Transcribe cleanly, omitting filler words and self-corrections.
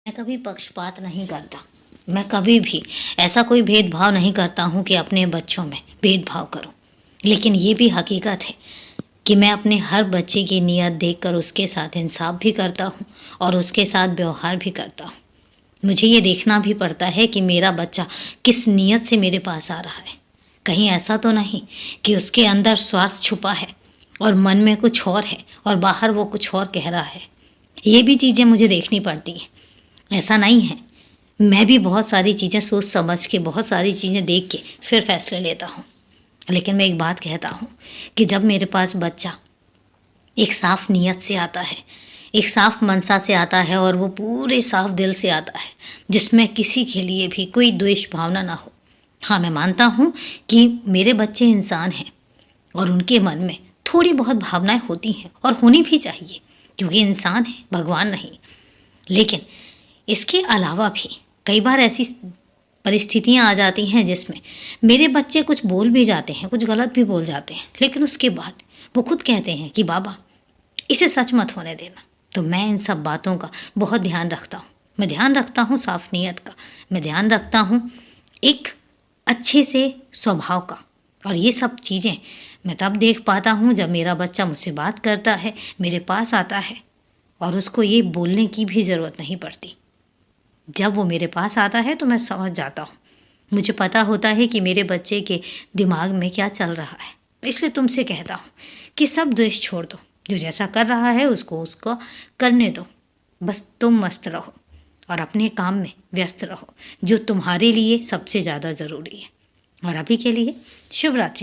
मैं कभी पक्षपात नहीं करता। मैं कभी भी ऐसा कोई भेदभाव नहीं करता हूँ कि अपने बच्चों में भेदभाव करूँ। लेकिन ये भी हकीकत है कि मैं अपने हर बच्चे की नीयत देखकर उसके साथ इंसाफ भी करता हूँ और उसके साथ व्यवहार भी करता हूँ। मुझे ये देखना भी पड़ता है कि मेरा बच्चा किस नीयत से मेरे पास आ रहा है। कहीं ऐसा तो नहीं कि उसके अंदर स्वार्थ छुपा है और मन में कुछ और है और बाहर वो कुछ और कह रहा है। ये भी चीज़ें मुझे देखनी पड़ती हैं। ऐसा नहीं है, मैं भी बहुत सारी चीज़ें सोच समझ के, बहुत सारी चीज़ें देख के फिर फैसले लेता हूँ। लेकिन मैं एक बात कहता हूँ कि जब मेरे पास बच्चा एक साफ नीयत से आता है, एक साफ मनसा से आता है और वो पूरे साफ दिल से आता है, जिसमें किसी के लिए भी कोई द्वेष भावना ना हो। हाँ, मैं मानता हूँ कि मेरे बच्चे इंसान हैं और उनके मन में थोड़ी बहुत भावनाएं होती हैं और होनी भी चाहिए, क्योंकि इंसान है, भगवान नहीं। लेकिन इसके अलावा भी कई बार ऐसी परिस्थितियाँ आ जाती हैं जिसमें मेरे बच्चे कुछ बोल भी जाते हैं, कुछ गलत भी बोल जाते हैं, लेकिन उसके बाद वो खुद कहते हैं कि बाबा इसे सच मत होने देना। तो मैं इन सब बातों का बहुत ध्यान रखता हूँ। मैं ध्यान रखता हूँ साफ नीयत का, मैं ध्यान रखता हूँ एक अच्छे से स्वभाव का। और ये सब चीज़ें मैं तब देख पाता हूँ जब मेरा बच्चा मुझसे बात करता है, मेरे पास आता है और उसको ये बोलने की भी ज़रूरत नहीं पड़ती। जब वो मेरे पास आता है तो मैं समझ जाता हूँ। मुझे पता होता है कि मेरे बच्चे के दिमाग में क्या चल रहा है। इसलिए तुमसे कहता हूँ कि सब द्वेष छोड़ दो, जो जैसा कर रहा है उसको करने दो। बस तुम मस्त रहो और अपने काम में व्यस्त रहो, जो तुम्हारे लिए सबसे ज़्यादा ज़रूरी है। और अभी के लिए शुभ रात्रि।